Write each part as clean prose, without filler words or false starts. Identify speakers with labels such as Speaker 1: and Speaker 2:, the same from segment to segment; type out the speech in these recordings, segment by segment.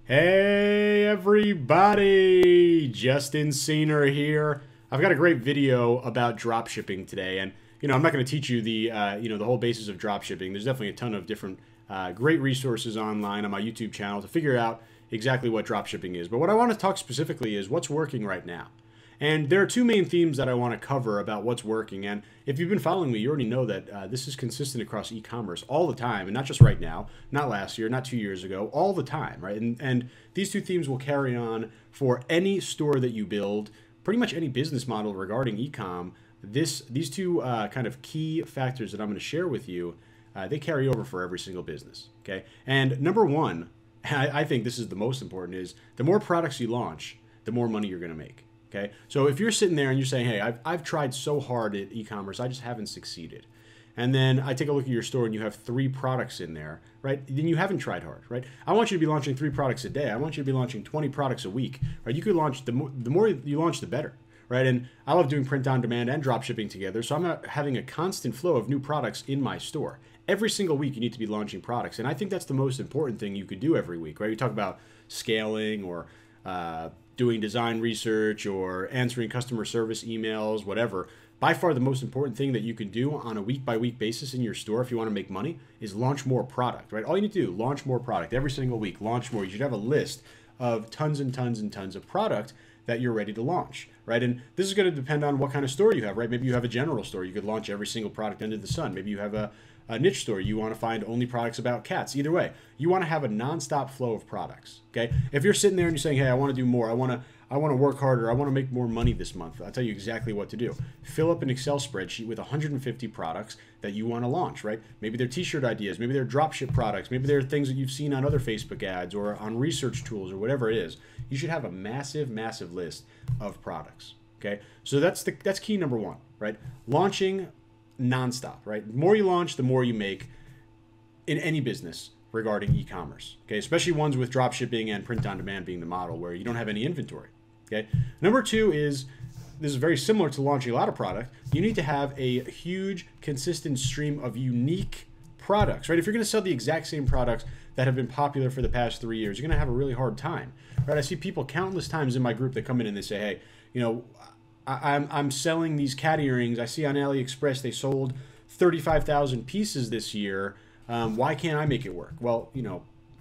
Speaker 1: Hey everybody, Justin Cena here. I've got a great video about drop shipping today, and I'm not going to teach you the whole basis of drop shipping. There's definitely a ton of different great resources online on my YouTube channel to figure out exactly what drop shipping is. But what I want to talk specifically is what's working right now. And there are two main themes that I want to cover about what's working. And if you've been following me, you already know that this is consistent across e-commerce all the time, and not just right now, not last year, not 2 years ago, all the time, right? And these two themes will carry on for any store that you build, pretty much any business model regarding e-com. These two kind of key factors that I'm going to share with you, they carry over for every single business, okay? And number one, I think this is the most important, is the more products you launch, the more money you're going to make. Okay, so if you're sitting there and you're saying, hey, I've tried so hard at e-commerce, I just haven't succeeded. And then I take a look at your store and you have 3 products in there, right? Then you haven't tried hard, right? I want you to be launching 3 products a day. I want you to be launching 20 products a week, right? You could launch, the more you launch, the better, right? And I love doing print on demand and drop shipping together. So I'm having a constant flow of new products in my store. Every single week you need to be launching products. And I think that's the most important thing you could do every week, right? We talk about scaling or doing design research or answering customer service emails, whatever. By far the most important thing that you can do on a week-by-week basis in your store if you want to make money is launch more product, right? All you need to do, launch more product every single week, launch more. You should have a list of tons and tons and tons of product that you're ready to launch, right? And this is going to depend on what kind of store you have, right? Maybe you have a general store. You could launch every single product under the sun. Maybe you have a niche store. You want to find only products about cats. Either way, you want to have a nonstop flow of products, okay? If you're sitting there and you're saying, hey, I want to do more. I want to work harder. I want to make more money this month. I'll tell you exactly what to do. Fill up an Excel spreadsheet with 150 products that you want to launch, right? Maybe they're t-shirt ideas. Maybe they're dropship products. Maybe they're things that you've seen on other Facebook ads or on research tools or whatever it is. You should have a massive, massive list of products, okay? So that's key number one, right? Launching nonstop, right? The more you launch, the more you make in any business regarding e-commerce, okay? Especially ones with drop shipping and print on demand being the model where you don't have any inventory, okay? Number two is, this is very similar to launching a lot of product. You need to have a huge, consistent stream of unique products, right? If you're going to sell the exact same products that have been popular for the past 3 years, you're going to have a really hard time, right? I see people countless times in my group that come in and they say, hey, I'm selling these cat earrings. I see on AliExpress they sold 35,000 pieces this year. Why can't I make it work? Well,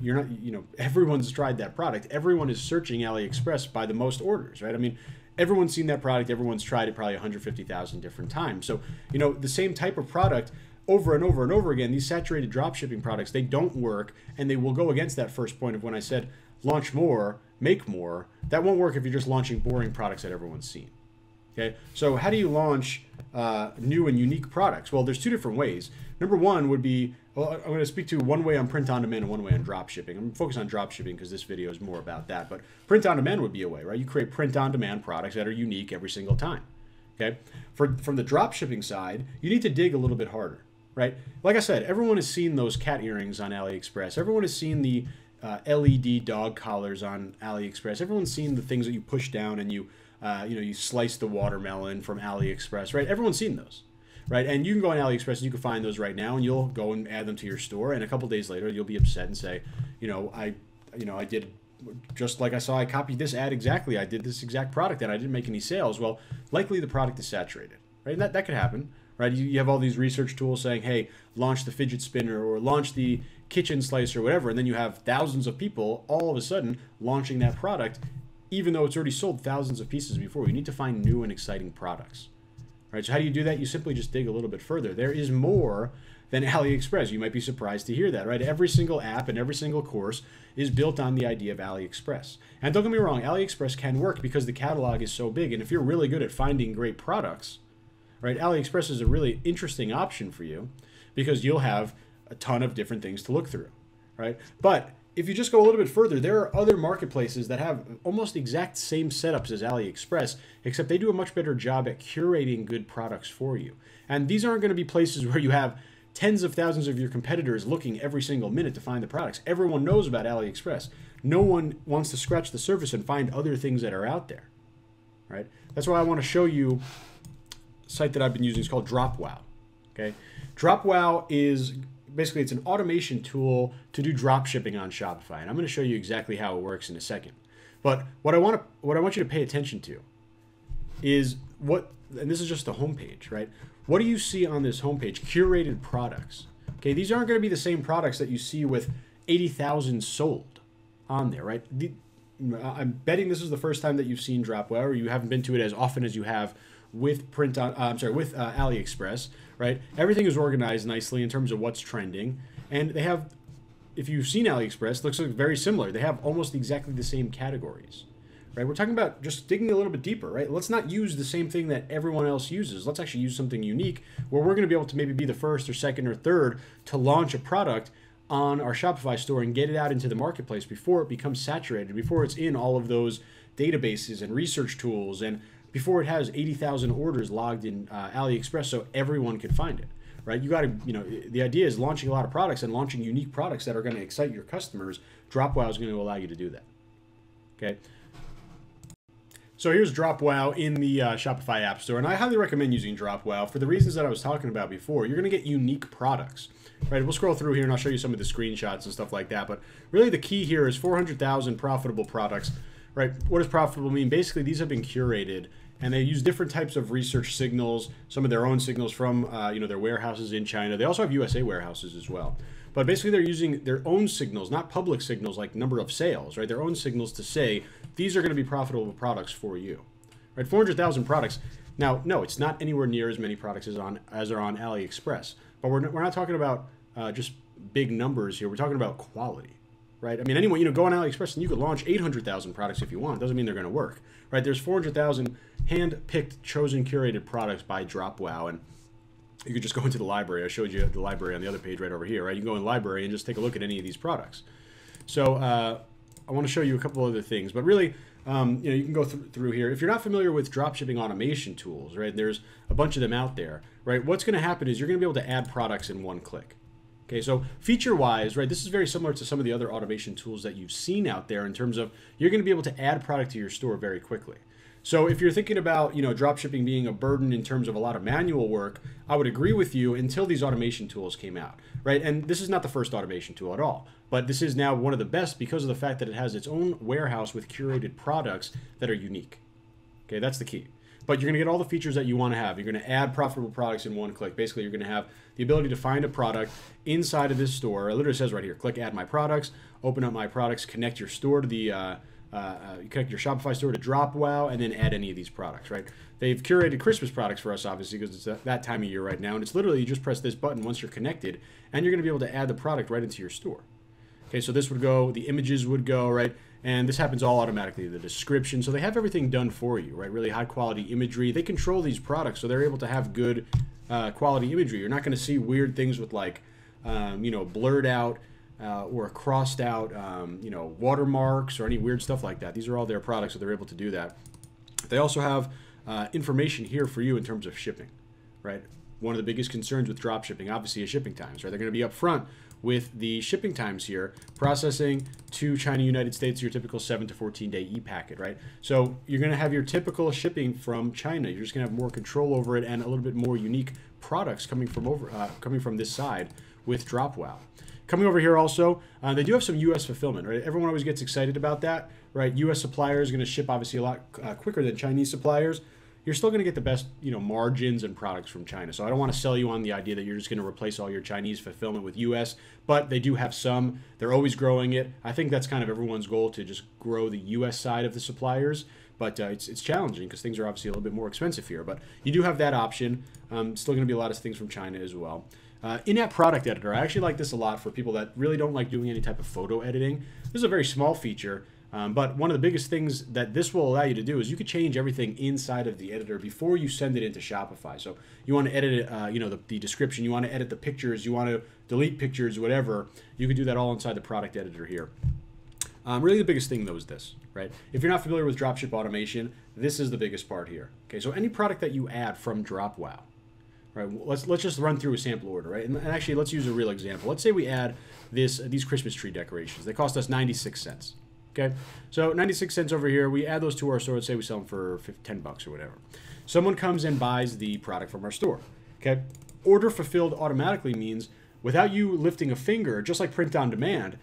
Speaker 1: you're not, everyone's tried that product. Everyone is searching AliExpress by the most orders, right? I mean, everyone's seen that product. Everyone's tried it probably 150,000 different times. So, the same type of product over and over and over again, these saturated drop shipping products, they don't work, and they will go against that first point of when I said launch more, make more. That won't work if you're just launching boring products that everyone's seen. Okay, so how do you launch new and unique products? Well, there's 2 different ways. Number one would be, well, I'm going to speak to one way on print on demand and one way on drop shipping. I'm going to focus on drop shipping because this video is more about that. But print on demand would be a way, right? You create print on demand products that are unique every single time. Okay, from the drop shipping side, you need to dig a little bit harder, right? Like I said, everyone has seen those cat earrings on AliExpress. Everyone has seen the LED dog collars on AliExpress. Everyone's seen the things that you push down and you slice the watermelon from AliExpress, right? Everyone's seen those, right? And you can go on AliExpress and you can find those right now, and you'll go and add them to your store. And a couple days later, you'll be upset and say, I did just like I copied this ad exactly. I did this exact product and I didn't make any sales. Well, likely the product is saturated, right? And that could happen, right? You have all these research tools saying, hey, launch the fidget spinner or launch the kitchen slicer or whatever, and then you have thousands of people all of a sudden launching that product, even though it's already sold thousands of pieces before. You need to find new and exciting products, right? So how do you do that? You simply just dig a little bit further. There is more than AliExpress. You might be surprised to hear that, right? Every single app and every single course is built on the idea of AliExpress. And don't get me wrong, AliExpress can work because the catalog is so big. And if you're really good at finding great products, right, AliExpress is a really interesting option for you because you'll have a ton of different things to look through, right? But if you just go a little bit further, there are other marketplaces that have almost the exact same setups as AliExpress, except they do a much better job at curating good products for you. And these aren't going to be places where you have tens of thousands of your competitors looking every single minute to find the products. Everyone knows about AliExpress. No one wants to scratch the surface and find other things that are out there, right? That's why I want to show you a site that I've been using. It's called DropWow, okay? DropWow is basically it's an automation tool to do drop shipping on Shopify, and I'm going to show you exactly how it works in a second. But what I want you to pay attention to is and this is just the homepage, right? What do you see on this homepage? Curated products. Okay, these aren't going to be the same products that you see with 80,000 sold on there, right? I'm betting this is the first time that you've seen Dropwow, or you haven't been to it as often as you have with AliExpress, right? Everything is organized nicely in terms of what's trending, and they have, if you've seen AliExpress, looks like very similar. They have almost exactly the same categories, right? We're talking about just digging a little bit deeper, right? Let's not use the same thing that everyone else uses. Let's actually use something unique where we're going to be able to maybe be the first or second or third to launch a product on our Shopify store and get it out into the marketplace before it becomes saturated, before it's in all of those databases and research tools, and before it has 80,000 orders logged in AliExpress so everyone can find it, right? You got to, the idea is launching a lot of products and launching unique products that are going to excite your customers. Dropwow is going to allow you to do that, okay? So here's Dropwow in the Shopify App Store, and I highly recommend using Dropwow for the reasons that I was talking about before. You're going to get unique products, right? We'll scroll through here and I'll show you some of the screenshots and stuff like that, but really the key here is 400,000 profitable products, right? What does profitable mean? Basically, these have been curated, and they use different types of research signals, some of their own signals from their warehouses in China. They also have USA warehouses as well. But basically, they're using their own signals, not public signals like number of sales, right? Their own signals to say, these are going to be profitable products for you, right? 400,000 products. Now, no, it's not anywhere near as many products as are on AliExpress. But we're not talking about just big numbers here. We're talking about quality, right? I mean, anyone, go on AliExpress and you could launch 800,000 products if you want. It doesn't mean they're going to work, right? There's 400,000 hand-picked, chosen, curated products by Dropwow, and you could just go into the library. I showed you the library on the other page right over here, right? You can go in the library and just take a look at any of these products. So I want to show you a couple other things, but really, you can go through here. If you're not familiar with dropshipping automation tools, right? There's a bunch of them out there, right? What's going to happen is you're going to be able to add products in one click. Okay, so feature-wise, right, this is very similar to some of the other automation tools that you've seen out there in terms of you're going to be able to add product to your store very quickly. So if you're thinking about, dropshipping being a burden in terms of a lot of manual work, I would agree with you until these automation tools came out, right? And this is not the first automation tool at all, but this is now one of the best because of the fact that it has its own warehouse with curated products that are unique. Okay, that's the key. But you're going to get all the features that you want to have. You're going to add profitable products in one click. Basically, you're going to have the ability to find a product inside of this store. It literally says right here, click Add My Products, open up My Products, connect your store to the, you connect your Shopify store to Dropwow, and then add any of these products, right? They've curated Christmas products for us, obviously, because it's that time of year right now. And it's literally, you just press this button once you're connected, and you're going to be able to add the product right into your store. Okay, so this would go, the images would go, right? And this happens all automatically, the description. So they have everything done for you, right? Really high quality imagery. They control these products, so they're able to have good quality imagery. You're not going to see weird things with like, blurred out or crossed out, watermarks or any weird stuff like that. These are all their products, so they're able to do that. They also have information here for you in terms of shipping, right? One of the biggest concerns with drop shipping, obviously, is shipping times, right? They're going to be upfront with the shipping times here, processing to China, United States, your typical 7 to 14 day e-packet, right? So you're going to have your typical shipping from China. You're just going to have more control over it and a little bit more unique products coming from this side with Dropwow. Coming over here also, they do have some U.S. fulfillment, right? Everyone always gets excited about that, right? U.S. suppliers are going to ship obviously a lot quicker than Chinese suppliers. You're still going to get the best, margins and products from China. So I don't want to sell you on the idea that you're just going to replace all your Chinese fulfillment with U.S., but they do have some. They're always growing it. I think that's kind of everyone's goal, to just grow the U.S. side of the suppliers. But it's challenging because things are obviously a little bit more expensive here. But you do have that option. Still going to be a lot of things from China as well. In-app product editor. I actually like this a lot for people that really don't like doing any type of photo editing. This is a very small feature. But one of the biggest things that this will allow you to do is you could change everything inside of the editor before you send it into Shopify. So you want to edit it, the description, you want to edit the pictures, you want to delete pictures, whatever. You can do that all inside the product editor here. Really the biggest thing though is this, right? If you're not familiar with dropship automation, this is the biggest part here. Okay, so any product that you add from Dropwow, right? Let's just run through a sample order, right? And actually, let's use a real example. Let's say we add these Christmas tree decorations. They cost us 96 cents. Okay, so 96 cents over here. We add those to our store. Let's say we sell them for 10 bucks or whatever. Someone comes and buys the product from our store. Okay, order fulfilled automatically means without you lifting a finger, just like print on demand,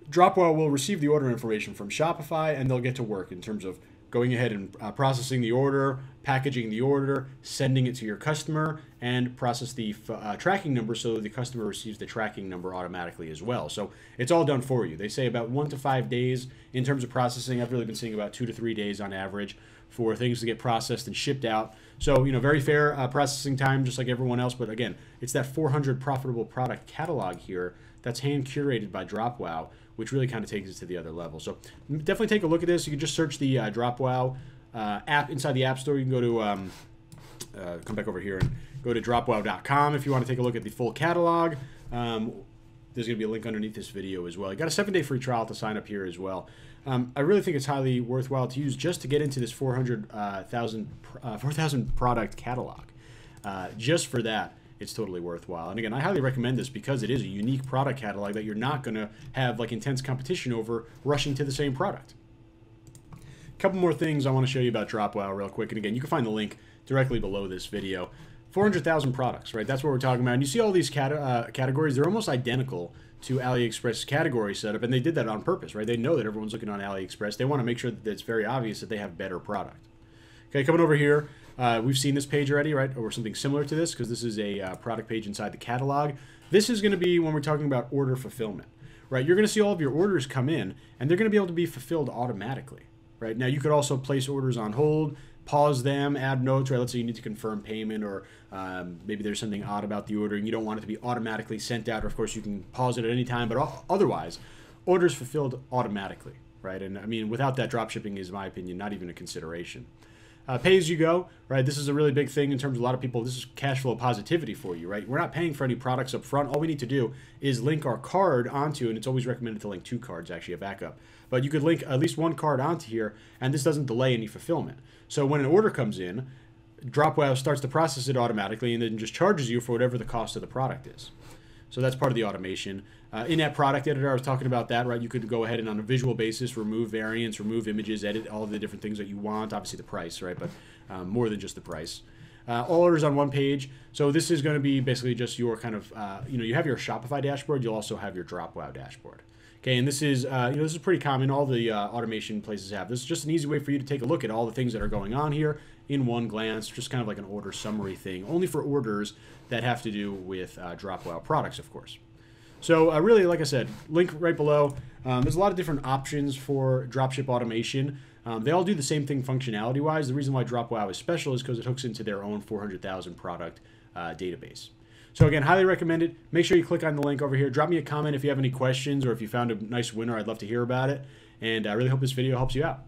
Speaker 1: Dropwow will receive the order information from Shopify, and they'll get to work in terms of going ahead and processing the order, packaging the order, sending it to your customer, and process the tracking number so the customer receives the tracking number automatically as well. So it's all done for you. They say about 1 to 5 days in terms of processing. I've really been seeing about 2 to 3 days on average for things to get processed and shipped out. So, very fair processing time, just like everyone else. But again, it's that 400 profitable product catalog here that's hand curated by Dropwow, which really kind of takes it to the other level. So definitely take a look at this. You can just search the Dropwow app inside the App Store. You can go to, come back over here and go to dropwow.com if you want to take a look at the full catalog. There's going to be a link underneath this video as well. You got a 7-day free trial to sign up here as well. I really think it's highly worthwhile to use just to get into this 4,000 product catalog. Just for that, it's totally worthwhile. And again, I highly recommend this because it is a unique product catalog that you're not going to have like intense competition over rushing to the same product. A couple more things I want to show you about Dropwow real quick. And again, you can find the link directly below this video. 400,000 products, right? That's what we're talking about. And you see all these categories, they're almost identical to AliExpress category setup, and they did that on purpose, right? They know that everyone's looking on AliExpress. They want to make sure that it's very obvious that they have better product. Okay, coming over here, we've seen this page already, right? Or something similar to this, because this is a product page inside the catalog. This is going to be when we're talking about order fulfillment, right? You're going to see all of your orders come in, and they're going to be able to be fulfilled automatically, right? Now, you could also place orders on hold, pause them, add notes, right? Let's say you need to confirm payment, or maybe there's something odd about the order and you don't want it to be automatically sent out. Or of course, you can pause it at any time, but otherwise, orders fulfilled automatically, right? And I mean, without that, dropshipping is, in my opinion, not even a consideration. Pay as you go, right? This is a really big thing in terms of a lot of people. This is cash flow positivity for you, right? We're not paying for any products up front. All we need to do is link our card onto, and it's always recommended to link 2 cards, actually, a backup. But you could link at least 1 card onto here, and this doesn't delay any fulfillment. So when an order comes in, Dropwow starts to process it automatically and then just charges you for whatever the cost of the product is. So that's part of the automation. In-app product editor, I was talking about that, right? You could go ahead and on a visual basis remove variants, remove images, edit all of the different things that you want. Obviously the price, right? But more than just the price. All orders on one page. So this is going to be basically just your kind of, you have your Shopify dashboard. You'll also have your Dropwow dashboard. Okay, and this is, this is pretty common. All the automation places have. This is just an easy way for you to take a look at all the things that are going on here in one glance, just kind of like an order summary thing, only for orders that have to do with Dropwow products, of course. So really, like I said, link right below. There's a lot of different options for dropship automation. They all do the same thing functionality-wise. The reason why Dropwow is special is because it hooks into their own 400,000 product database. So again, highly recommend it. Make sure you click on the link over here. Drop me a comment if you have any questions or if you found a nice winner. I'd love to hear about it. And I really hope this video helps you out.